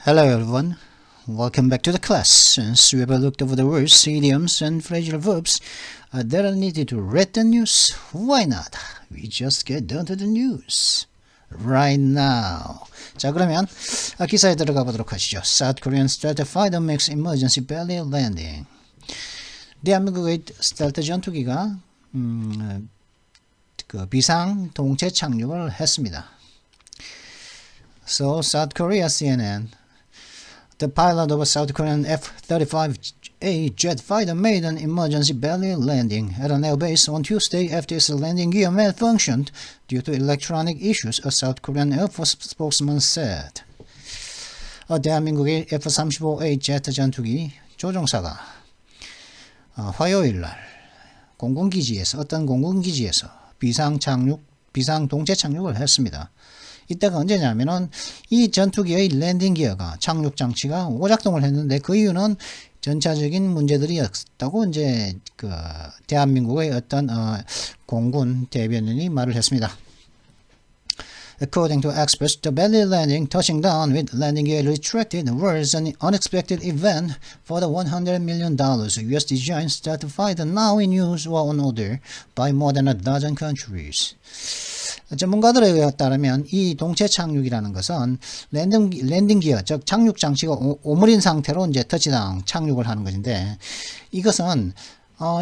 Hello everyone, welcome back to the class. Since we have looked over the words, idioms and phrasal verbs that are needed to read the news, why not? We just get down to the news right now. 자, 그러면 기사에 들어가 보도록 하시죠. South Korean stealth fighter makes emergency belly landing. 대한민국의 스텔트 전투기가 비상 동체 착륙을 했습니다. So, South Korea CNN. The pilot of a South Korean F-35A jet fighter made an emergency belly landing at an airbase on Tuesday after its landing gear malfunctioned due to electronic issues, a South Korean Air Force spokesman said. 대한민국의 F-35A 제트 전투기 조종사가 화요일 날 어떤 공군기지에서 비상 동체 착륙을 했습니다. 이때가 언제냐면은 이 전투기의 랜딩 기어가 착륙 장치가 오작동을 했는데 그 이유는 전차적인 문제들이었다고 이제 대한민국의 어떤 공군 대변인이 말을 했습니다. According to experts, the belly landing, touching down with landing gear retracted, was an unexpected event for the $100 million US-designed stealth fighter now in use or on order by more than a dozen countries. 전문가들에 따르면 이 동체 착륙이라는 것은 랜딩 기어, 즉 착륙 장치가 오므린 상태로 이제 터치다운 착륙을 하는 것인데, 이것은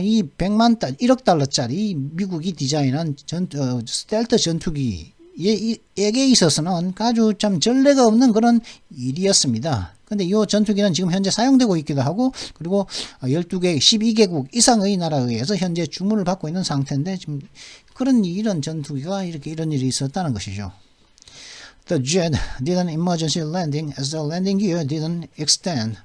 이 1억 달러짜리 미국이 디자인한 스텔트 전투기에게 있어서는 아주 참 전례가 없는 그런 일이었습니다. 근데 이 전투기는 지금 현재 사용되고 있기도 하고, 그리고 12개, 12개국 이상의 나라에 의해서 현재 주문을 받고 있는 상태인데, 지금 이런 전투기가 이런 일이 있었다는 것이죠. The jet did an emergency landing as the landing gear didn't extend.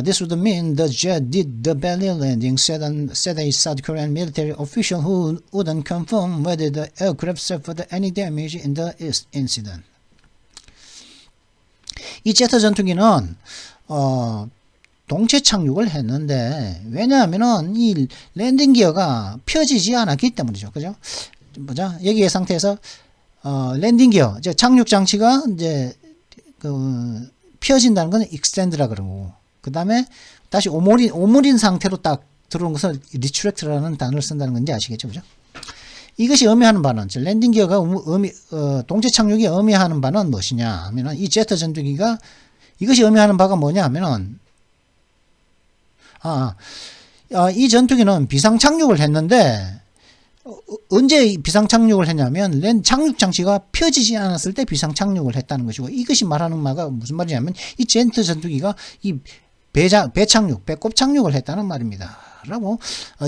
This would mean the jet did the belly landing, said a South Korean military official who wouldn't confirm whether the aircraft suffered any damage in the incident. 이 제트 전투기는 동체 착륙을 했는데, 왜냐하면은 이 랜딩 기어가 펴지지 않았기 때문이죠. 그죠? 보자. 여기의 상태에서 랜딩 기어, 즉 착륙 장치가 이제 펴진다는 건 extend라 그러고, 그 다음에 다시 오므린 상태로 딱 들어온 것을 retract라는 단어를 쓴다는 건지 아시겠죠? 그죠? 이것이 의미하는 바는, 랜딩 기어가 동체 착륙이 의미하는 바는 무엇이냐 하면은, 이 제트 전투기가 이것이 의미하는 바가 뭐냐 하면은, 이 전투기는 비상 착륙을 했는데, 언제 비상 착륙을 했냐면 착륙 장치가 펴지지 않았을 때 비상 착륙을 했다는 것이고, 이것이 말하는 바가 무슨 말이냐면 이 제트 전투기가 이 배꼽 착륙을 했다는 말입니다. 라고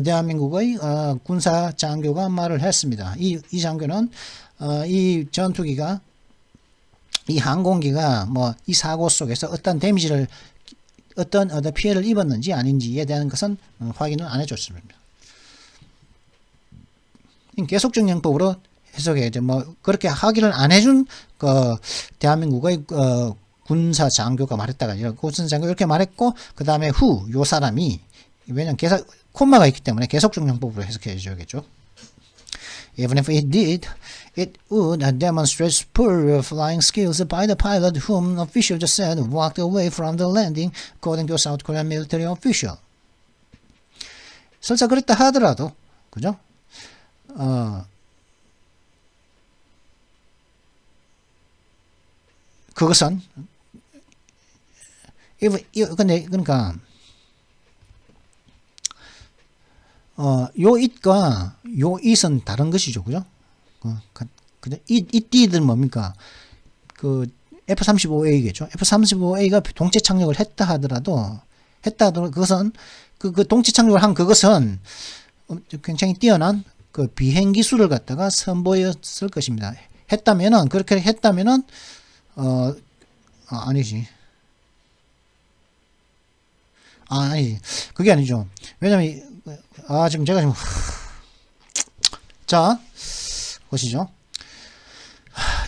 대한민국의 군사 장교가 말을 했습니다. 이 장교는 이 전투기가, 이 항공기가 이 사고 속에서 어떤 피해를 입었는지 아닌지에 대한 것은 확인을 안 해줬습니다. 계속적용법으로 해석해야죠. 그렇게 확인을 안 해준 대한민국의 군사 장교가 말했다가 아니라, 군사 장교 이렇게 말했고, 그 다음에 요 사람이, 왜냐면 콤마가 있기 때문에 계속적용법으로 해석해 줘야겠죠. Even if it did, it would demonstrate superior flying skills by the pilot whom officials said walked away from the landing, according to a South Korean military official. 설사 그랬다 하더라도, 그죠? 그것은, 그러니까, 요 it과 요 it은 다른 것이죠. 그죠? it did는 뭡니까? F-35A겠죠. F-35A가 동체 착륙을 했다 하더라도 그것은, 동체 착륙을 한 그것은 굉장히 뛰어난 비행 기술을 갖다가 선보였을 것입니다. 그렇게 했다면은, 아니지. 아니, 그게 아니죠. 왜냐면, 지금 제가 자, 보시죠.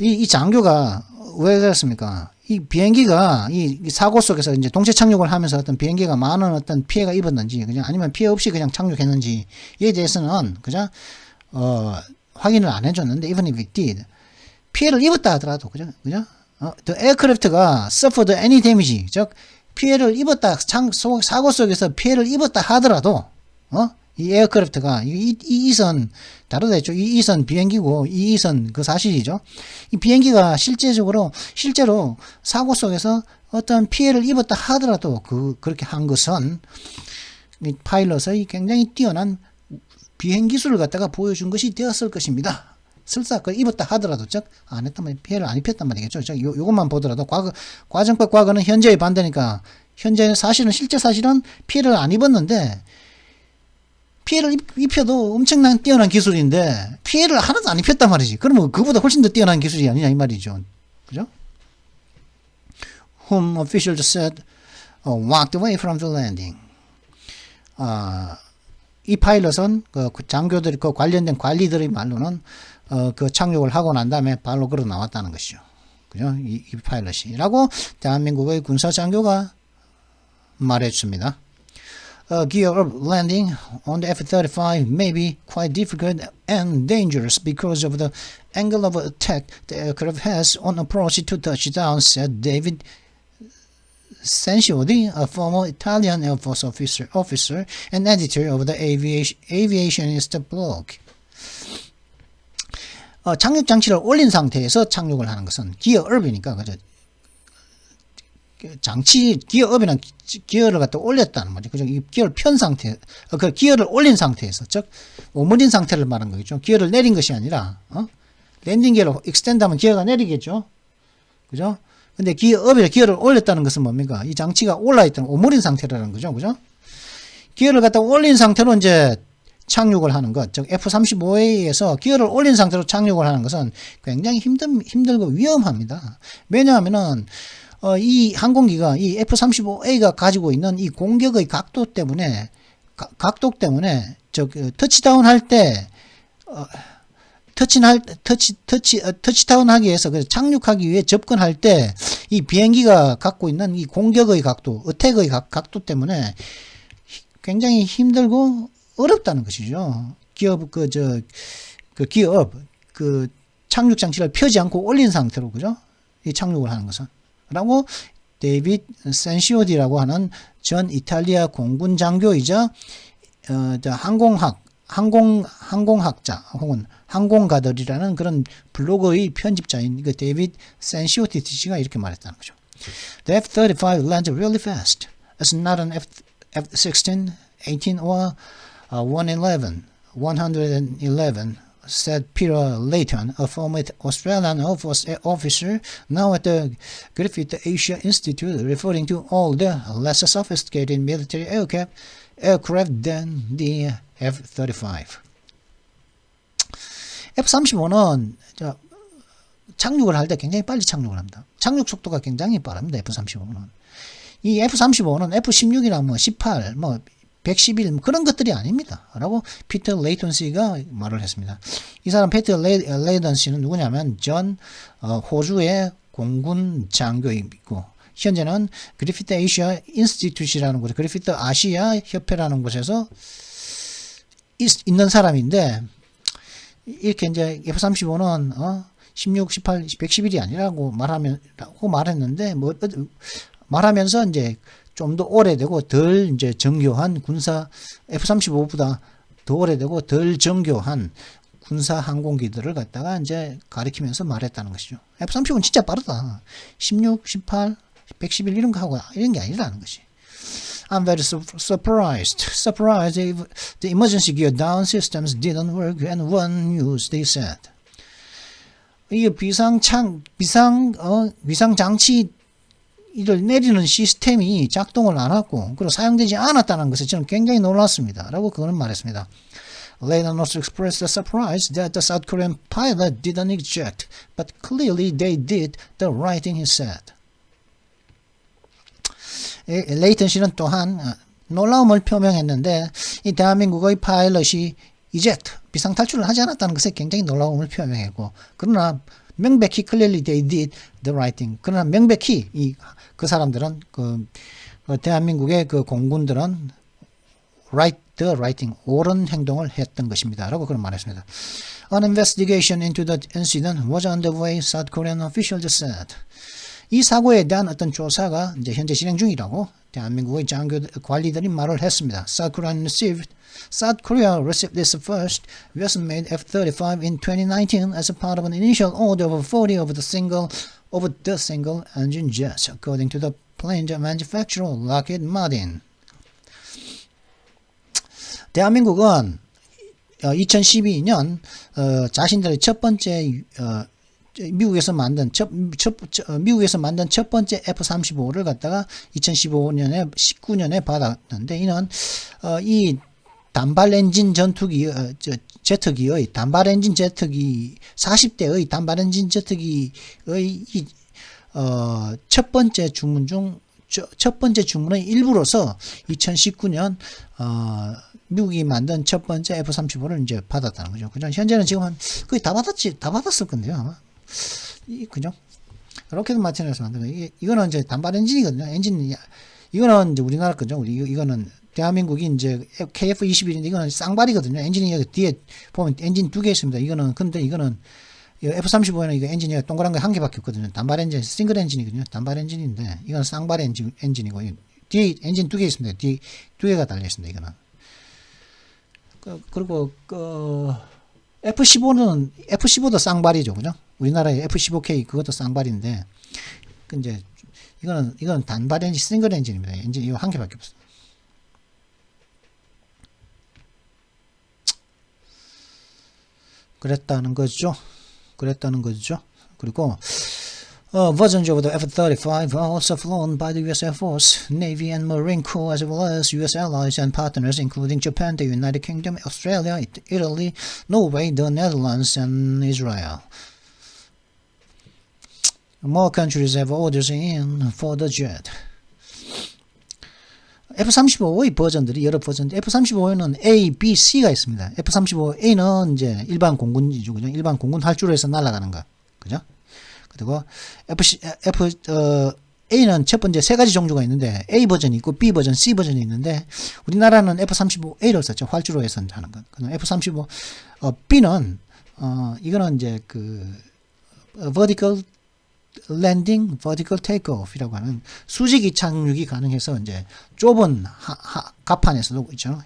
이 장교가 왜 그랬습니까? 이 비행기가 이 사고 속에서 이제 동체 착륙을 하면서 어떤 비행기가 많은 어떤 피해가 입었는지, 그냥 아니면 피해 없이 그냥 착륙했는지에 대해서는 그냥 확인을 안 해줬는데, even if it did, 피해를 입었다 하더라도, 그죠? the aircraft가 suffered any damage, 즉 피해를 입었다, 사고 속에서 피해를 입었다 하더라도 이 에어크래프트가 이 이선 다르다 했죠. 이 이선 비행기고 이 이선 그 사실이죠. 이 비행기가 실제로 사고 속에서 어떤 피해를 입었다 하더라도 그렇게 한 것은 이 파일럿의 굉장히 뛰어난 비행 기술을 갖다가 보여준 것이 되었을 것입니다. 설사 그걸 입었다 하더라도 즉 안 했단 말이에요. 피해를 안 입혔단 말이겠죠. 요것만 보더라도 과정법 과거는 현재의 반대니까 현재는 실제 사실은 피해를 안 입었는데 피해를 입혀도 엄청난 뛰어난 기술인데 피해를 하나도 안 입혔단 말이지. 그러면 그보다 훨씬 더 뛰어난 기술이 아니냐 이 말이죠. 그죠? Whom officials said walked away from the landing. 이 파일럿은 그 장교들 그 관련된 관리들의 말로는 그 착륙을 하고 난 다음에 발로 걸어 나왔다는 것이죠. 그죠? 이 파일럿이라고 대한민국의 군사 장교가 말해줍니다. Gear up landing on the F-35 may be quite difficult and dangerous because of the angle of attack the aircraft has on approach to touchdown, said David Sanciodi, a former Italian Air Force officer and editor of the Aviationist blog. 착륙 장치를 올린 상태에서 착륙을 하는 것은 기어업이니까 그죠? 기어업이란 기어를 갖다 올렸다는 거죠. 그죠? 이 기어를 편 상태, 그 기어를 올린 상태에서, 즉, 오므린 상태를 말한 거겠죠. 기어를 내린 것이 아니라, 랜딩 기어를 익스텐드 하면 기어가 내리겠죠. 그죠? 근데 기어를 올렸다는 것은 뭡니까? 이 장치가 올라있던 오므린 상태라는 거죠. 그죠? 기어를 갖다 올린 상태로 이제 착륙을 하는 것, 즉, F-35A에서 기어를 올린 상태로 착륙을 하는 것은 굉장히 힘들고 위험합니다. 왜냐하면은, 이 항공기가 이 F-35A가 가지고 있는 이 공격의 각도 때문에 터치다운 할 때 터치다운 하기 위해서 착륙하기 위해 접근할 때 이 비행기가 갖고 있는 이 공격의 각도, 어택의 각도 때문에 굉장히 힘들고 어렵다는 것이죠. 기업 착륙 장치를 펴지 않고 올린 상태로 그죠? 이 착륙을 하는 것은. 라고 데이빗 센시오디라고 하는 전 이탈리아 공군 장교이자 항공학자 혹은 항공가들이라는 그런 블로그의 편집자인 그 데이빗 센시오디 씨가 이렇게 말했다는 거죠. The F-35 lands really fast. It's not an F-16, 18 or 111, said Peter Layton, a former Australian Air Force officer now at the Griffith Asia Institute, referring to all the less sophisticated military aircraft than the F-35. F-35는 착륙을 할 때 굉장히 빨리 착륙을 합니다. 착륙 속도가 굉장히 빠릅니다. F-35는. 이 F-35는 F-16이나 18, 111 그런 것들이 아닙니다. 라고 피터 레이턴 씨가 말을 했습니다. 이 사람 피터 레이턴 씨는 누구냐면 호주의 공군 장교이고 현재는 그리피트 아시아 인스티튜트라는 곳, 그리피트 아시아 협회라는 곳에서 있는 사람인데 이렇게 이제 F-35는 16, 18, 111이 아니라고 말했는데 말하면서 이제 좀 더 오래되고 덜 이제 정교한 군사 F-35보다 더 오래되고 덜 정교한 군사 항공기들을 갖다가 이제 가리키면서 말했다는 것이죠. F-35는 진짜 빠르다. 16, 18, 111 이런 거 하고 이런 게 아니라는 것이. I'm very surprised if the emergency gear down systems didn't work and weren't used, they said. 이게 비상 장치 이를 내리는 시스템이 작동을 안 하고 그리고 사용되지 않았다는 것에 저는 굉장히 놀랐습니다. 라고 그거는 말했습니다. Layton also expressed the surprise that the South Korean pilot didn't eject, but clearly they did the right thing, he said. 레이턴 씨는 또한 놀라움을 표명했는데 이 대한민국의 파일럿이 eject, 비상탈출을 하지 않았다는 것에 굉장히 놀라움을 표명했고 그러나 명백히 clearly they did the right thing. 그러나 명백히 그 사람들은 대한민국의 그 공군들은 the right thing, 옳은 행동을 했던 것입니다. 라고 그런 말했습니다. An investigation into the incident was underway, South Korean officials said. 이 사고에 대한 어떤 조사가 이제 현재 진행 중이라고 대한민국의 장교 관리들이 말을 했습니다. South Korea received its first US-made F-35 in 2019 as a part of an initial order of 40 of the single-engine jets, according to the plane manufacturer Lockheed Martin. 대한민국은 2012년 자신들의 첫 번째 미국에서 만든 첫 번째 F-35를 갖다가 19년에 받았는데 이는 이 단발 엔진 전투기 제트기의 단발 엔진 제트기 40대의 단발 엔진 제트기의 첫 번째 주문의 일부로서 2019년 미국이 만든 첫 번째 F-35를 이제 받았다는 거죠. 그죠? 현재는 지금 거의 다 받았을 건데요, 아마. 그죠? 로켓 마틴에서 만든 거. 이거는 이제 단발 엔진이거든요. 이거는 이제 우리나라 거죠. 이거는 대한민국이 이제 KF-21인데 이거는 쌍발이거든요. 엔진이 여기 뒤에 보면 엔진 2개 있습니다. 근데 이거는 F-35에는 이거 엔진이 동그란 거 한 개밖에 없거든요. 단발 엔진, 싱글 엔진이거든요. 단발 엔진인데 이건 쌍발 엔진이고 뒤에 엔진 2개 있습니다. 뒤에 2개가 달려 있습니다. 이거는. 그리고 F-15도 쌍발이죠, 그죠? 우리나라의 F-15K 그것도 쌍발인데, 이제 이거는 단발 엔진, 싱글 엔진입니다. 엔진 이거 한 개밖에 없어요. 그랬다는 거죠. 그리고 versions of the F-35 are also flown by the US Air Force, Navy and Marine Corps as well as US allies and partners including Japan, the United Kingdom, Australia, Italy, Norway, the Netherlands and Israel. More countries have orders in for the jet. F-35의 버전들이 여러 버전, F-35에는 A, B, C가 있습니다. F-35A는 이제 일반 공군이죠, 그죠? 일반 공군 활주로에서 날아가는 거, 그죠? 그리고 A는 첫 번째 세 가지 종류가 있는데 A 버전이 있고 B 버전, C 버전이 있는데 우리나라는 F-35A를 썼죠. 활주로에서 하는 것. 그럼 F-35 B는 이거는 이제 vertical landing, vertical takeoff이라고 하는 수직 이착륙이 가능해서 이제 좁은 갑판에서도 있죠.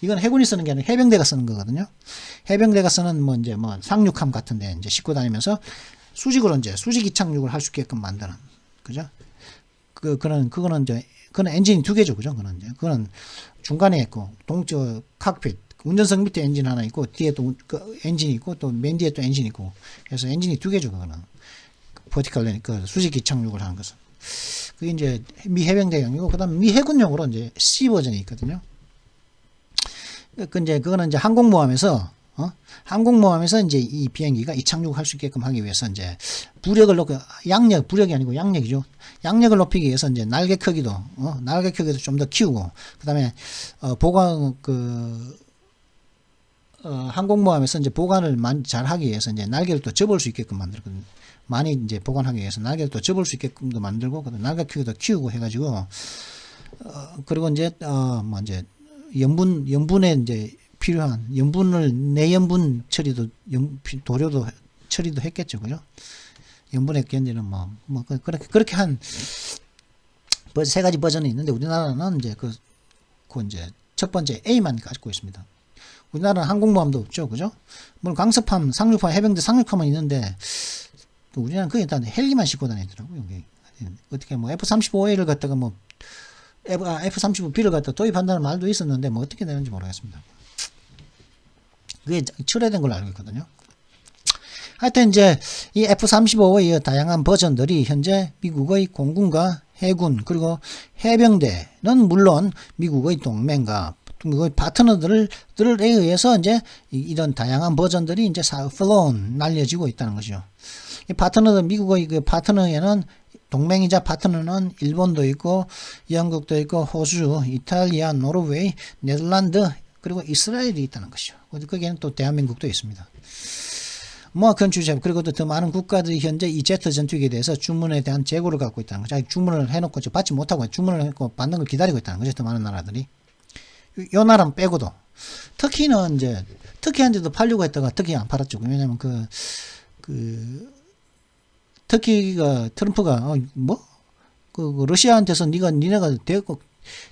이건 해군이 쓰는 게 아니라 해병대가 쓰는 거거든요. 해병대가 쓰는 상륙함 같은데 이제 싣고 다니면서 수직으로 이제 수직 이착륙을 할 수 있게끔 만드는, 그죠? 그거는 엔진이 2개죠, 그죠? 그거는 중간에 있고, 칵핏, 운전석 밑에 엔진 하나 있고, 뒤에 또 엔진이 있고, 또 맨 뒤에 또 엔진이 있고, 그래서 엔진이 2개죠, 그거는. 버티컬, 수직 이착륙을 하는 것은. 그게 이제 미 해병대용이고, 그 다음 미 해군용으로 이제 C 버전이 있거든요. 그거는 이제 항공모함에서 이제 이 비행기가 이착륙할 수 있게끔 하기 위해서 이제 부력을 높여, 부력이 아니고 양력이죠. 양력을 높이기 위해서 이제 날개 크기도 좀 더 키우고, 그 다음에, 항공모함에서 이제 보관을 잘 하기 위해서 이제 날개를 또 접을 수 있게끔 만들거든요. 많이 이제 보관하기 위해서 날개를 또 접을 수 있게끔도 만들고, 그 다음에 날개 크기도 키우고 해가지고, 그리고 이제 염분에 이제 필요한 내염분 처리도 도료도 처리도 했겠죠, 그죠? 염분의 견디는 그렇게 한 세 가지 버전이 있는데 우리나라는 이제 이제 첫 번째 A만 가지고 있습니다. 우리나라는 항공모함도 없죠, 그죠? 물론 강습함, 상륙함, 해병대 상륙함은 있는데 또 우리나라는 거의 다 헬기만 싣고 다니더라고요. 어떻게 F-35A를 갖다가 F-35B를 갖다 도입한다는 말도 있었는데 어떻게 되는지 모르겠습니다. 그게 철회된 걸로 알고 있거든요. 하여튼 이제 이 F-35의 다양한 버전들이 현재 미국의 공군과 해군 그리고 해병대는 물론 미국의 동맹과 미국의 파트너들에 의해서 이제 이런 다양한 버전들이 이제 날려지고 있다는 것이죠. 이 미국의 파트너에는 동맹이자 파트너는 일본도 있고 영국도 있고 호주, 이탈리아, 노르웨이, 네덜란드 그리고 이스라엘이 있다는 것이죠. 거기에는 또 대한민국도 있습니다. 그리고 또 더 많은 국가들이 현재 이 제트 전투기에 대해서 주문에 대한 재고를 갖고 있다는 거죠. 주문을 해놓고 받지 못하고 주문을 해놓고 받는 걸 기다리고 있다는 거죠. 더 많은 나라들이. 요 나라는 빼고도. 터키한테도 팔려고 했다가 터키 안 팔았죠. 왜냐면 터키가 트럼프가 러시아한테서 니네가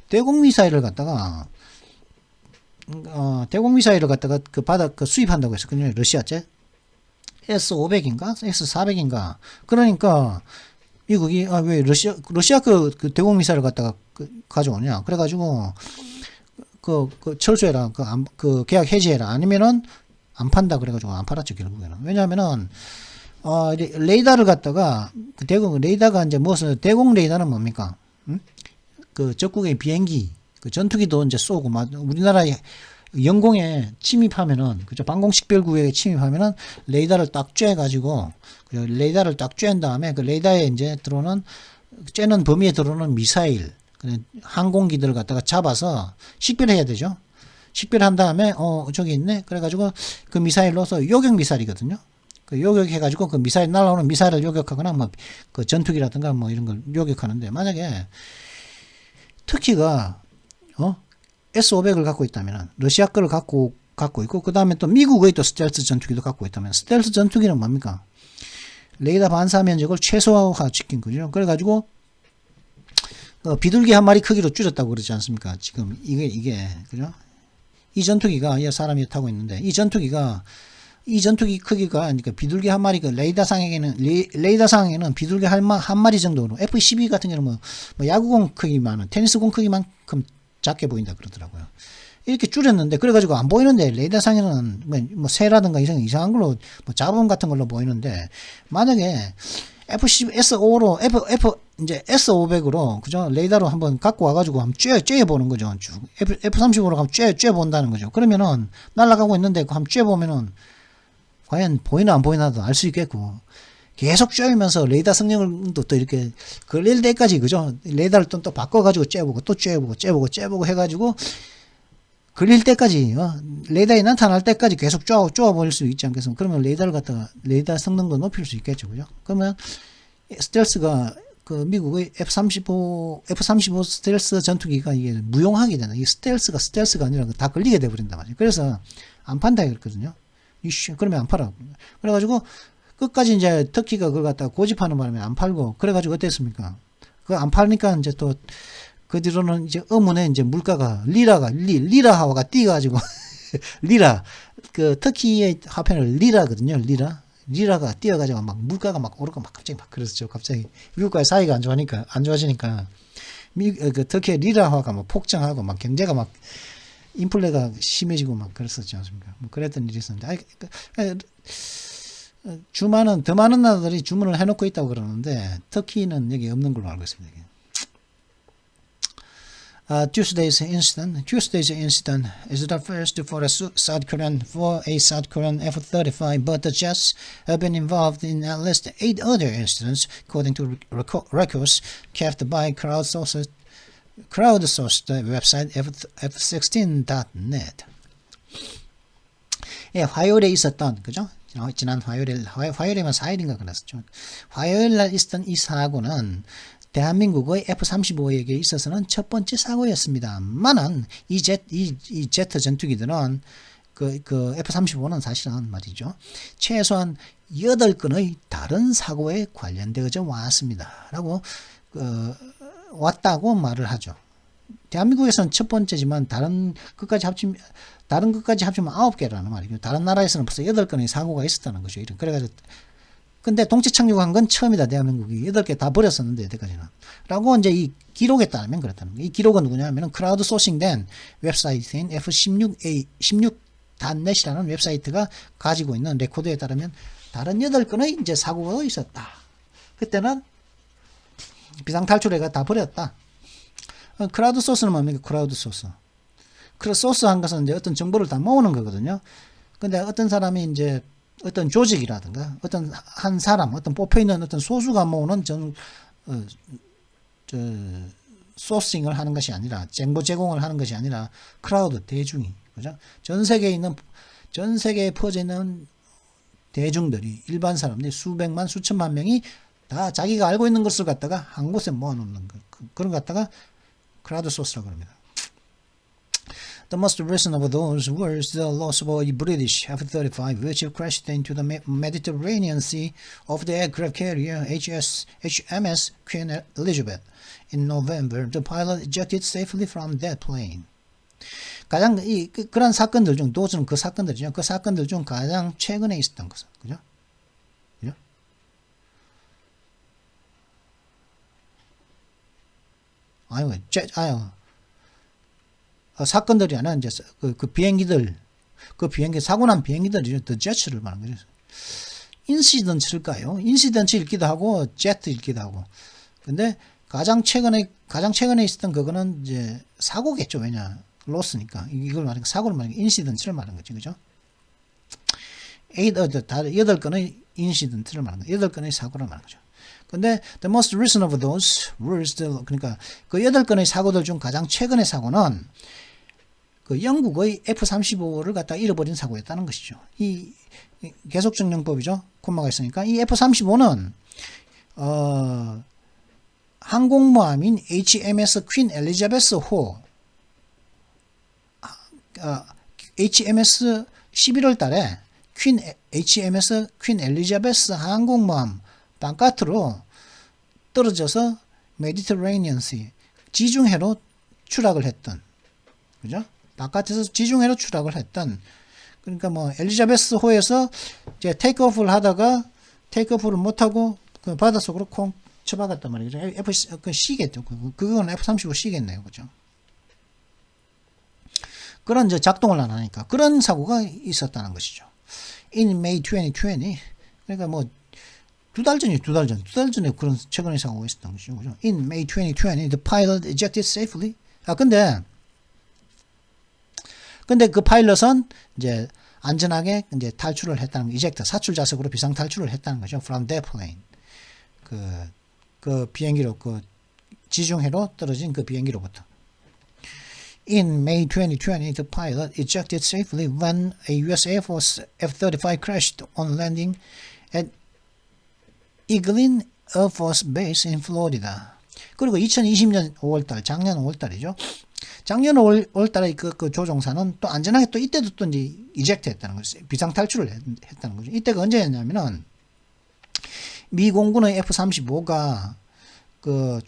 대공 미사일을 갖다가 수입한다고 했었거든요. 러시아제 S500인가 S400인가. 그러니까 미국이 왜 러시아 그 대공 미사일을 갖다가 가져오냐. 그래가지고 철수해라. 계약 해지해라. 아니면은 안 판다. 그래가지고 안 팔았죠, 결국에는. 왜냐면은 레이더를 갖다가 레이더가 이제 무슨 대공 레이더는 뭡니까? 적국의 비행기, 전투기도 이제 쏘고, 우리나라의 영공에 침입하면은, 그죠? 방공식별구역에 침입하면은, 레이더를 딱 쬐가지고, 레이더를 딱 쬐은 다음에, 그 레이더에 이제 쬐는 범위에 들어오는 미사일, 항공기들을 갖다가 잡아서 식별해야 되죠? 식별한 다음에, 저기 있네? 그래가지고, 그 미사일로서 요격 미사일이거든요? 요격해가지고, 그 미사일, 날아오는 미사일을 요격하거나, 전투기라든가 이런 걸 요격하는데, 만약에, 터키가 S500을 갖고 있다면 러시아 거를 갖고 있고 그 다음에 또 미국의 또 스텔스 전투기도 갖고 있다면 스텔스 전투기는 뭡니까? 레이더 반사 면적을 최소화 시킨 거죠. 그래가지고 비둘기 한 마리 크기로 줄였다고 그러지 않습니까? 지금 이게 그죠? 이 전투기가 사람이 타고 있는데 이 전투기 크기가 그러니까 비둘기 한 마리가 레이더상에는 비둘기 한 마리 정도로 F-12 같은 경우는 야구공 크기만은 테니스공 크기만큼 작게 보인다 그러더라고요. 이렇게 줄였는데 그래가지고 안 보이는데 레이더상에는 새라든가 이상한 걸로 자본 같은 걸로 보이는데 만약에 S5로 이제 S500으로 그죠 레이더로 한번 갖고 와가지고 한번 쬐 보는 거죠. 쭉 F-35로 한번 쬐 본다는 거죠. 그러면은 날아가고 있는데 한번 쬐 보면은 과연 보이나 안 보이나도 알 수 있겠고 계속 쬐면서 레이더 성능도 또 이렇게 걸릴 때까지 그죠 레이더를 또 바꿔가지고 쬐보고 또 쬐보고 해가지고 걸릴 때까지 레이더에 나타날 때까지 계속 쪼아버릴 수 있지 않겠습니까? 그러면 레이더를 갖다가 레이더 성능도 높일 수 있겠죠, 그죠? 그러면 스텔스가 미국의 F-35 스텔스 전투기가 이게 무용하게 되나? 이 스텔스가 아니라 다 걸리게 돼버린단 말이에요. 그래서 안 판다 그랬거든요. 그러면 안 팔아. 그래가지고 끝까지 이제 터키가 그걸 갖다가 고집하는 바람에 안 팔고 그래가지고 어땠습니까? 그거 안 파니까 이제 또 그 뒤로는 이제 어문에 이제 물가가 리라화가 뛰어가지고 리라 터키의 화폐는 리라거든요. 리라가 뛰어가지고 막 물가가 막 오르고 막 갑자기 미국과의 사이가 안 좋아지니까 터키의 리라화가 막 폭증하고 막 경제가 막 인플레가 심해지고 막 그랬었지 않습니까? 그랬던 일이 있었는데, 더 많은 나라들이 주문을 해놓고 있다고 그러는데, 터키는 여기 없는 걸로 알고 있습니다. Tuesday's incident is the first for a South Korean F-35, but the jets have been involved in at least 8 other incidents, according to records kept by crowdsourced website f16.net. 예, 화요일에 있었던 그죠? 지난 화요일에만 4일인가 그랬었죠. 화요일 날 있었던 이 사고는 대한민국의 F-35에게 있어서는 첫 번째 사고였습니다만은 이 제트 전투기들은 그 F-35는 사실은 말이죠. 최소한 8건의 다른 사고에 관련되어져 왔습니다. 라고 왔다고 말을 하죠. 대한민국에서는 첫 번째지만 다른 것까지 합치면 9개라는 말이죠. 다른 나라에서는 벌써 8건의 사고가 있었다는 거죠. 그래가지고 근데 동체 착륙한 건 처음이다. 대한민국이 8개 다 버렸었는데 여태까지는. 라고 이제 이 기록에 따르면 그렇다는 거예요. 이 기록은 누구냐면은 크라우드 소싱된 웹사이트인 F16.net이라는 웹사이트가 가지고 있는 레코드에 따르면 다른 8건의 이제 사고가 있었다. 그때는 비상탈출해가 다 버렸다. 크라우드 소스는 뭡니까? 크라우드 소스. 소스 한 것은 이제 어떤 정보를 다 모으는 거거든요. 근데 어떤 사람이 이제 어떤 조직이라든가 어떤 한 사람, 어떤 뽑혀있는 어떤 소수가 모으는 소싱을 하는 것이 아니라 정보 제공을 하는 것이 아니라 크라우드, 대중이 그죠? 전 세계에 퍼져 있는 대중들이 일반 사람들이 수백만 수천만 명이 다 자기가 알고 있는 것을 갖다가 한 곳에 모아놓는 것 그런 거 갖다가 크라우드 소스라고 합니다. The most recent of those was the loss of a British F-35, which crashed into the Mediterranean Sea off the aircraft carrier HMS Queen Elizabeth. In November, the pilot ejected safely from that plane. 가장 그런 사건들 중 도저는 그 사건들이죠. 그 사건들 중 가장 최근에 있었던 것은 그죠? 그죠? 사건들이 아니라 이제 그 비행기들 그 비행기 사고 난 비행기들이죠. 더 제트를 말하는 거죠. 인시던트일까요? 인시던트일기도 하고 제트일기도 하고. 근데 가장 최근에 있었던 그거는 이제 사고겠죠. 왜냐? 로스니까. 이걸 말하는 사고를 말하는 인시던트를 말하는 거죠. 그죠? 8건의 인시던트를 말하는 거죠. 8건의 사고를 말하는 거죠. 근데 the most recent of those was 그러니까 그 8건의 사고들 중 가장 최근의 사고는 그 영국의 F-35를 갖다 잃어버린 사고였다는 것이죠. 이 계속정령법이죠. 콤마가 있으니까 이 F-35는 항공모함인 HMS 퀸 엘리자베스 호 HMS 11월 달에 HMS 퀸 엘리자베스 항공모함 바깥으로 떨어져서 메디터레이니언 시 지중해로 추락을 했던 그죠? 바깥에서 지중해로 추락을 했던 그러니까 뭐 엘리자베스 호에서 이제 테이크오프를 하다가 테이크오프를 못하고 그 바닷속으로 콩 쳐박았단 말이죠. C겠죠. 그건 F-35 C겠네요. 그죠? 그런 이제 작동을 안 하니까 그런 사고가 있었다는 것이죠. In May 2020 그러니까 뭐 두 달 전에 그런 최근에 사고가 있었던 것이죠. 그죠? In May 2020 the pilot ejected safely. 근데 그 파일럿은 이제 안전하게 이제 탈출을 했다는 거, 이젝터 사출 좌석으로 비상 탈출을 했다는 거죠. From that plane. 그 비행기로 그 지중해로 떨어진 그 비행기로부터. In May 2020, the pilot ejected safely when a US Air Force F-35 crashed on landing at Eglin Air Force Base in Florida. 그리고 2020년 5월달, 작년 5월달이죠. 작년 5월달에 그 조종사는 또 안전하게 또 이때도 또 이제 이젝트 했다는 거죠. 비상 탈출을 했다는 거죠. 이때가 언제였냐면은 미 공군의 F-35가 그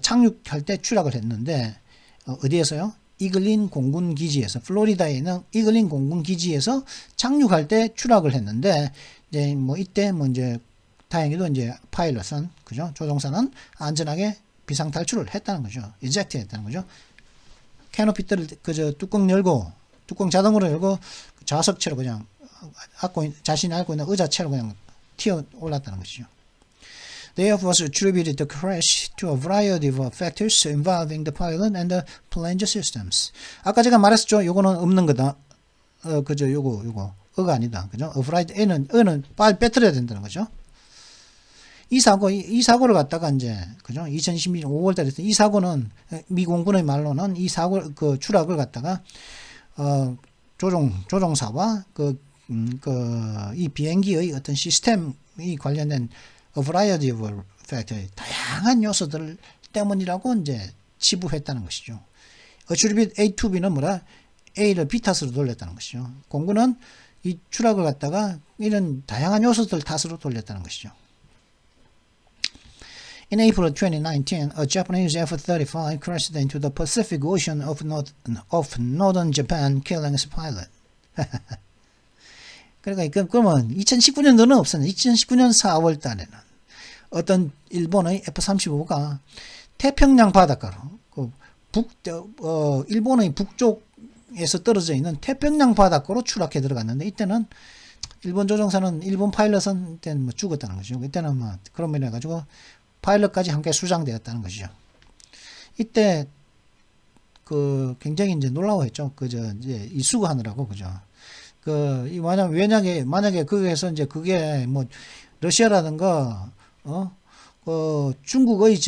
착륙할 때 추락을 했는데 어디에서요? 이글린 공군 기지에서 플로리다에 있는 이글린 공군 기지에서 착륙할 때 추락을 했는데 이제 뭐 이때 뭐 이제 다행히도 이제 파일럿은 그죠? 조종사는 안전하게 비상 탈출을 했다는 거죠. 이젝트 했다는 거죠. 캐노피들을 뚜껑 자동으로 열고 좌석채로 그냥 자신이 앓고 있는 의자채로 그냥 튀어 올랐다는 것이죠. They have also attributed the crash to a variety of factors involving the pilot and the flange systems. 아까 제가 말했었죠. 요거는 없는 거다. 그죠? 요거 어가 아니다. 그죠? A variety 어는 빨리 빼뜨려야 된다는 거죠. 이 사고를 갖다가 이제 그죠? 2016년 5월 달에 이 사고는 미 공군의 말로는 이 그 추락을 갖다가 조종사와 이 비행기의 어떤 시스템이 관련된 a variety of factor 다양한 요소들 때문이라고 이제 치부했다는 것이죠. attribute A to B는 뭐라? A를 B 탓으로 돌렸다는 것이죠. 공군은 이 추락을 갖다가 이런 다양한 요소들 탓으로 돌렸다는 것이죠. In April 2019, a Japanese F-35 crashed into the Pacific Ocean of northern Japan, killing its pilot. 그러니까 그러면 2019년도는 없었는데 2019년 4월 달에는 어떤 일본의 F-35가 태평양 바닷가로 일본의 북쪽에서 떨어져 있는 태평양 바닷가로 추락해 들어갔는데 이때는 일본 조종사는 일본 파일럿은 이때는 뭐 죽었다는 거죠. 이때는 뭐 그런 면에 가지고 파일럿까지 함께 수장되었다는 것이죠. 이때 굉장히 이제 놀라워했죠. 이제 이 수거하느라고 그죠. 만약에 거기에서 이제 그게 뭐 러시아라든가 중국의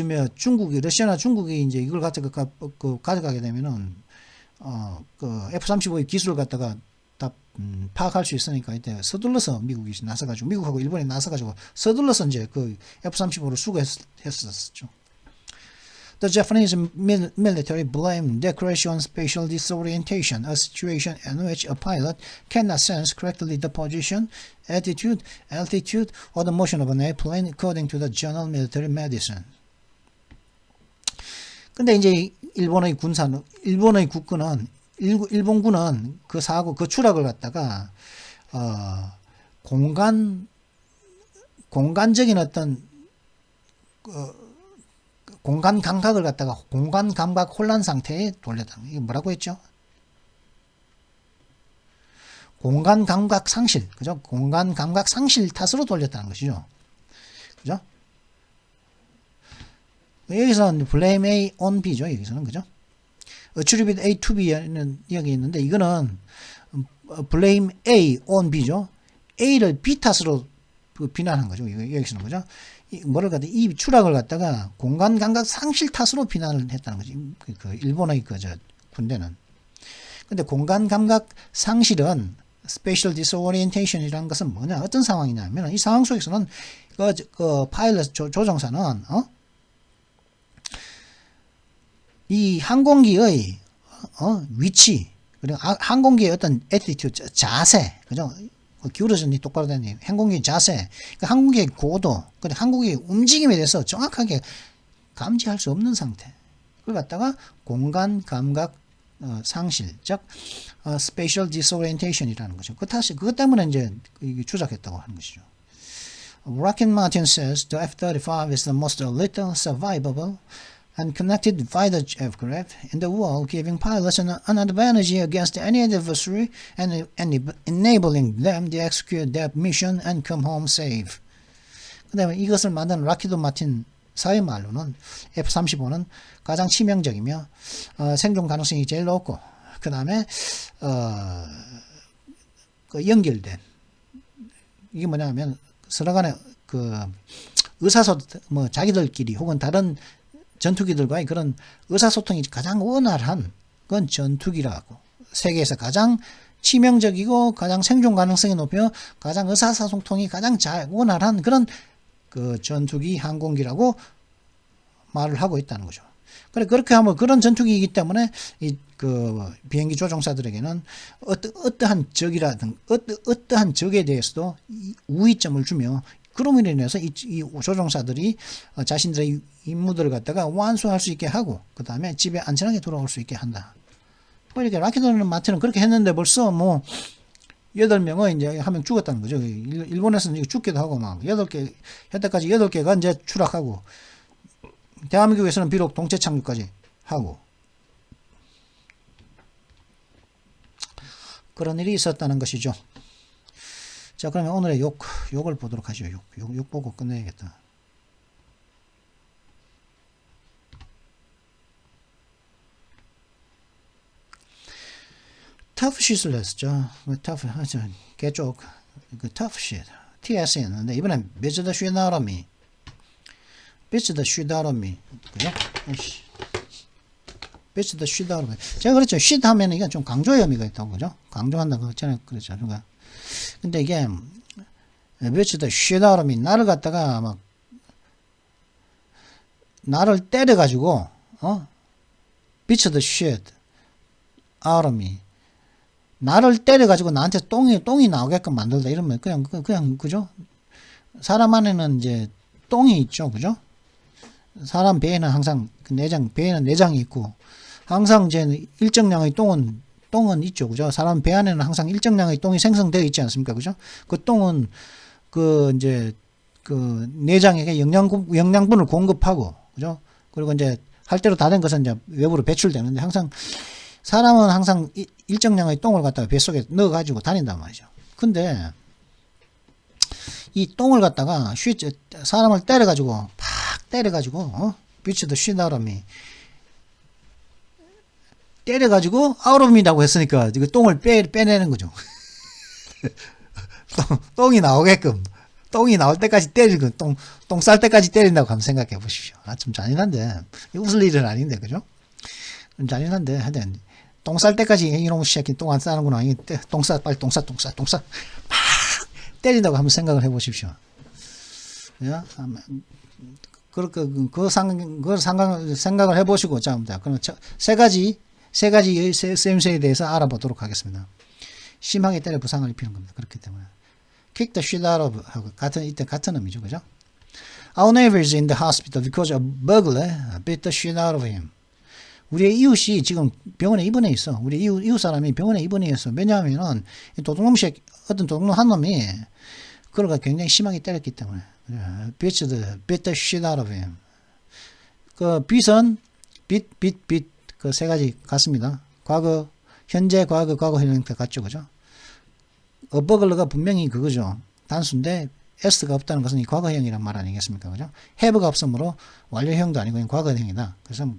러시아나 중국이 이제 이걸 가져가게 되면은 F-35의 기술을 갖다가 다 파악할 수 있으니까 이때 서둘러서 미국이 나서가지고 미국하고 일본이 나서가지고 서둘러서 이제 그 F-35를 수거했었죠. The Japanese military blamed the crash on spatial disorientation, a situation in which a pilot cannot sense correctly the position, attitude, altitude, or the motion of an airplane, according to the journal Military Medicine. 근데 이제 일본의 국군은 일본군은 그 사고, 그 추락을 갖다가 공간적인 어떤 공간 감각을 갖다가 공간 감각 혼란 상태에 돌렸다. 이게 뭐라고 했죠? 공간 감각 상실, 그죠? 공간 감각 상실 탓으로 돌렸다는 것이죠. 그죠? 여기서는 blame A on B죠. 여기서는 그죠? attribute A to B는 여기 있는데 이거는 blame A on B죠. A를 B 탓으로 비난한 거죠. 여기서는 그죠? 뭐를 갖다 이 추락을 갖다가 공간 감각 상실 탓으로 비난을 했다는 거지. 그 일본의 군대는. 근데 공간 감각 상실은 spatial disorientation이라는 것은 뭐냐? 어떤 상황이냐면 이 상황 속에서는 그 파일럿 조종사는 이 항공기의 위치, 그리고 항공기의 어떤 attitude, 자세, 그죠? 기울어졌니 똑바로 되니 항공기의 자세, 그러니까 항공기의 고도, 그리고 항공기의 움직임에 대해서 정확하게 감지할 수 없는 상태. 그걸 갖다가 공간 감각 상실, 즉 spatial disorientation이라는 거죠. 그것 때문에 이제 추락했다고 하는 것이죠. Lockheed Martin says the F-35 is the most lethal, survivable and connected fighter aircraft in the world, giving pilots an advantage against any adversary and enabling them to execute their mission and come home safe. 그 다음에 이것을 만든 락히드 마틴 사의 말로는 F-35는 가장 치명적이며 생존 가능성이 제일 높고 그 다음에 그 연결된 이게 뭐냐면 서로 간에 그 의사소통 뭐 자기들끼리 혹은 다른 전투기들과의 그런 의사소통이 가장 원활한 건 전투기라고. 세계에서 가장 치명적이고 가장 생존 가능성이 높여 가장 의사소통이 가장 원활한 그런 그 전투기 항공기라고 말을 하고 있다는 거죠. 그렇게 하면 그런 전투기이기 때문에 이 그 비행기 조종사들에게는 어떠한 적이라든 어떠한 적에 대해서도 우위점을 주며 그럼으로 인해서 이 조종사들이 자신들의 임무들을 갖다가 완수할 수 있게 하고 그 다음에 집에 안전하게 돌아올 수 있게 한다. 이렇게 락히드 마틴은 그렇게 했는데 벌써 뭐 8명은 이제 1명 죽었다는 거죠. 일본에서는 죽기도 하고 막 8개 현재까지 8개가 이제 추락하고 대한민국에서는 비록 동체 착륙까지 하고 그런 일이 있었다는 것이죠. 자, 그러면 오늘의 욕을 보도록 하죠. 욕 보고 끝내야겠다. tough shit을 했었죠. tough, 개쪽, 그 tough shit. TS 였는데, 이번엔 bitch the shit out of me. bitch the shit out of me. 그죠? bitch the shit out of me. 제가 그랬죠. shit 하면 이게 좀 강조의 의미가 있다고, 그죠? 강조한다고 했잖아요. 그랬죠. 그러니까. 근데 이게, bitch the shit out of me. 나를 갖다가 막, 나를 때려가지고, bitch the shit out of me. 나를 때려가지고 나한테 똥이 나오게끔 만들다. 이러면 그냥, 그죠? 사람 안에는 이제 똥이 있죠. 그죠? 사람 배에는 항상 배에는 내장이 있고, 항상 이제 일정량의 똥은 있죠. 그죠? 사람 배 안에는 항상 일정량의 똥이 생성되어 있지 않습니까? 그죠? 그 똥은 이제 내장에게 영양분을 공급하고, 그죠? 그리고 이제 할 대로 다 된 것은 이제 외부로 배출되는데 사람은 항상 일정량의 똥을 갖다가 뱃속에 넣어가지고 다닌단 말이죠. 근데 이 똥을 갖다가 사람을 때려가지고 팍 때려가지고 bitch the shit out of me 때려가지고 out of me라고 했으니까 이거 똥을 빼내는 거죠. 똥이 나오게끔 똥이 나올 때까지 때리고 똥 쌀 때까지 때린다고 한번 생각해 보십시오. 좀 잔인한데 웃을 일은 아닌데 그죠? 좀 잔인한데 하여튼 똥 쌀 때까지 이놈의 새끼 똥 안 싸는구나. 똥 싸 빨리 똥 싸 막 때린다고 한번 생각을 해 보십시오. 그걸 생각을 해보시고, 자, 그럼 세 가지 셈수에 대해서 알아보도록 하겠습니다. 심하게 때려 부상을 입히는 겁니다. 그렇기 때문에. kick the shit out of 하고 같은 의미죠. 그죠? Our neighbor is in the hospital because a burglar beat the shit out of him. 우리의 이웃이 지금 병원에 입원해 있어. 우리 이웃 사람이 병원에 입원해 있어. 왜냐하면은 어떤 도둑놈 한 놈이 그러가 굉장히 심하게 때렸기 때문에. beat the shit out of him. 그 beat은 beat 그 세 가지 같습니다. 과거, 현재, 과거, 현재 같죠. 그죠? a burglar가 분명히 그거죠. 단수인데 s가 없다는 것은 이 과거형이란 말 아니겠습니까? 그죠? have가 없으므로 완료형도 아니고 그냥 과거형이다. 그래서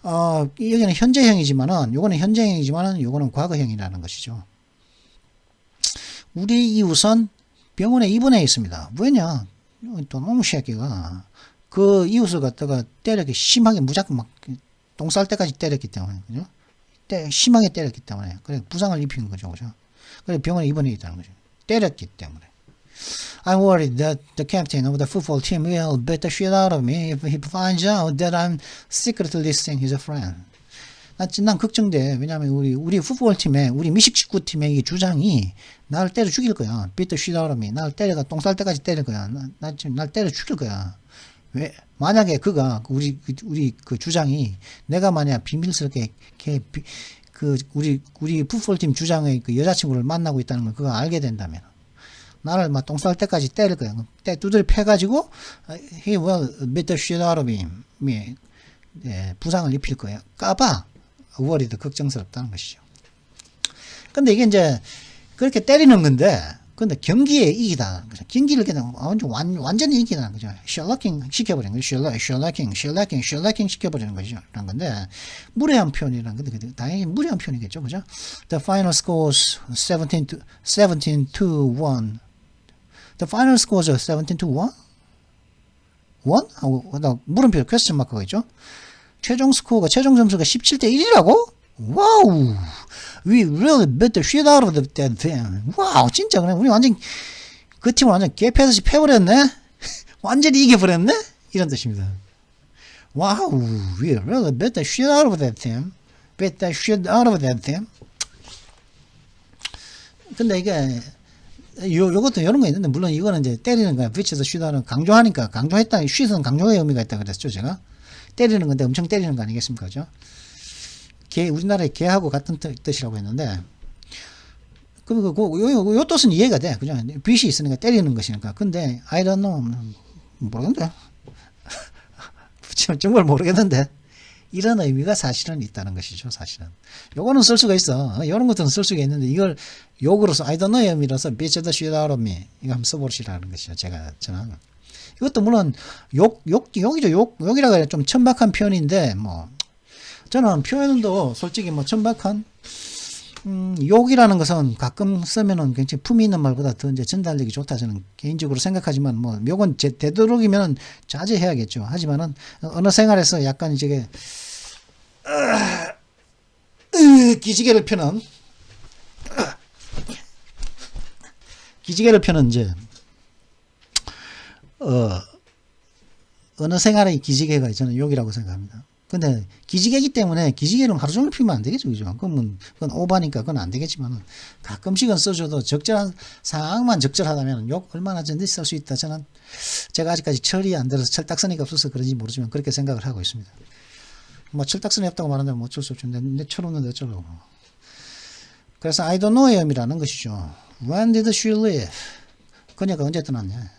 여기는 현재형이지만은 요거는 과거형이라는 것이죠. 우리 이웃은 병원에 입원해 있습니다. 왜냐? 또 너무 새끼가 그 이웃을 갖다가 때렸기 심하게 무작정 막 똥 쌀 때까지 때렸기 때문에, 그죠? 심하게 때렸기 때문에 그래 부상을 입힌 거죠, 그죠? 그래 병원에 입원해 있다는 거죠. 때렸기 때문에. I'm worried that the captain of the football team will beat the shit out of me if he finds out that I'm secretly saying he's a friend. 난 걱정돼. 왜냐면 우리 풋볼팀에, 우리 미식축구팀의 이 주장이 나를 때려 죽일 거야. beat the shit out of me. 나를 때려가 똥 쌀 때까지 때릴 거야. 날 때려 죽일 거야. 왜? 만약에 그가, 우리 그 주장이, 내가 만약 비밀스럽게 우리 풋볼팀 주장의 그 여자친구를 만나고 있다는 걸 그가 알게 된다면, 나를 막 똥 쌀 때까지 때릴 거야. 두드려 패가지고, he will beat the shit out of me. 예, 부상을 입힐 거야. 까봐. worried, 걱정스럽다는 것이죠. 근데 이게 이제, 그렇게 때리는 건데, 근데 경기에 이기다. 경기를 그냥 완전히 이기다는 거죠. 셜라킹 시켜버리는 거죠. 셜라킹 시켜버리는 거죠. 라는 건데, 무례한 표현이라는 건데, 당연히 무례한 표현이겠죠. 그죠? The final scores 17 to 1. The final scores 17 to 1? 1? 하고, 물음표, 퀘스천 마크가 있죠. 최종 점수가 17대 1이라고? 와우! We really beat the shit out of that team. 와우, 진짜 그래. 우리 완전, 그 팀을 완전 개패듯이 패버렸네? 완전히 이겨버렸네? 이런 뜻입니다. 와우, we really beat the shit out of that team. beat the shit out of that team. 근데 이게, 요것도 이런 거 있는데, 물론 이거는 이제 때리는 거야. beat the shit out of, 강조했다. shit은 강조의 의미가 있다 그랬죠, 제가. 때리는 건데 엄청 때리는 거 아니겠습니까? 그죠? 우리나라의 개하고 같은 뜻이라고 했는데, 요 뜻은 이해가 돼. 그냥 빛이 있으니까 때리는 것이니까. 근데, I don't know. 모르겠는데. 정말 모르겠는데. 이런 의미가 사실은 있다는 것이죠, 사실은. 요거는 쓸 수가 있어. 이런 것들은 쓸 수가 있는데, 이걸 욕으로서, I don't know의 의미로서, beat the shit out of me. 이거 한번 써보시라는 것이죠, 저는. 이것도 물론, 욕이라고 해야 좀 천박한 표현인데, 저는 표현도 솔직히 천박한, 욕이라는 것은 가끔 쓰면은 굉장히 품위 있는 말보다 더 이제 전달력이 좋다 저는 개인적으로 생각하지만, 욕은 되도록이면 자제해야겠죠. 하지만은, 언어 생활에서 약간 이제, 기지개를 펴는 이제, 언어 생활의 기지개가 저는 욕이라고 생각합니다. 근데 기지개이기 때문에 기지개는 하루 종일 피우면 안 되겠죠, 그죠? 그건 오바니까 그건 안 되겠지만 가끔씩은 써줘도 적절한 상황만 적절하다면 욕 얼마나 전지 쓸 수 있다. 저는 제가 아직까지 철이 안 들어서 철딱서니가 없어서 그런지 모르지만 그렇게 생각을 하고 있습니다. 철딱서니 없다고 말한다면 어쩔 수 없죠. 내 철 없는데 어쩌려고. 그래서 I don't know의 의미라는 것이죠. When did she leave? 그녀가 언제 떠났냐?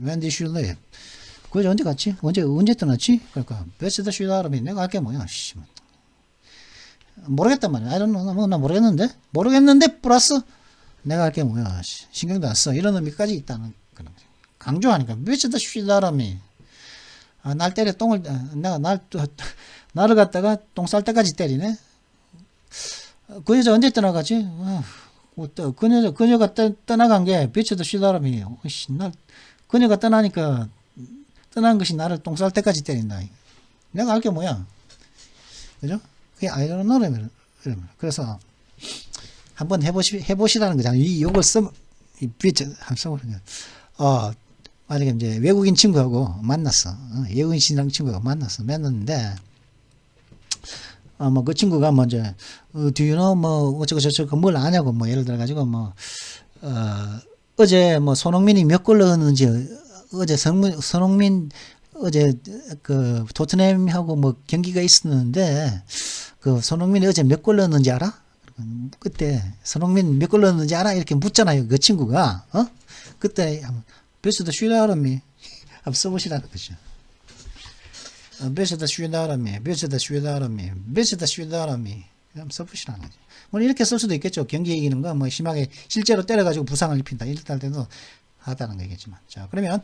When did she leave? 그게 언제 갔지? 언제 떠났지? 그러니까, 베스트 shit out of me. 내가 할 게 뭐야? 모르겠단 말이야. I don't know. 나 모르겠는데, 플러스, 내가 할 게 뭐야? 신경도 안 써. 이런 의미까지 있다는, 그런 거죠. 강조하니까, 베스트 shit out of me. 날 때려, 나를 갖다가 똥 쌀 때까지 때리네? 그 여자 언제 떠나가지? 그녀가 떠나간 게, 베스트 shit out of me. 그녀가 떠나니까, 떠난 것이 나를 똥 쌀 때까지 때린다. 내가 알 게 뭐야? 그죠? 그게 I don't know. 그래서, 한번 해보시라는 거잖아요. 이 욕을 한번 써보는 거예요. 만약에 이제 외국인 친구하고 만났어. 외국인 친구하고 만났는데, 뭐 그 친구가 먼저, do you know, 뭐, 어쩌고 저쩌고 뭘 아냐고, 뭐, 예를 들어가지고, 뭐, 어제 뭐 손흥민이 몇 골 넣었는지, 어제 손흥민, 어제 그 토트넘하고 뭐 경기가 있었는데, 그 손흥민이 어제 몇 골 넣었는지 알아? 그때 손흥민 몇 골 넣었는지 알아? 이렇게 묻잖아요. 그 친구가, 그때 베스트 슈다람이 한번 써보시라는 거죠. 베스트 슈다람이, 베스트 슈다람이, 베스트 슈다람이 한번 써보시라는 거죠. 뭐 이렇게 쓸 수도 있겠죠. 경기 이기는 거, 뭐 심하게 실제로 때려가지고 부상을 입힌다. 이럴 때도 하다는 거겠지만. 자, 그러면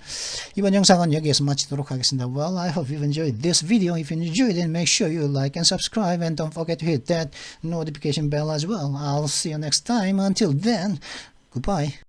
이번 영상은 여기에서 마치도록 하겠습니다. Well, I hope you've enjoyed this video. If you enjoyed it, make sure you like and subscribe and don't forget to hit that notification bell as well. I'll see you next time. Until then, goodbye.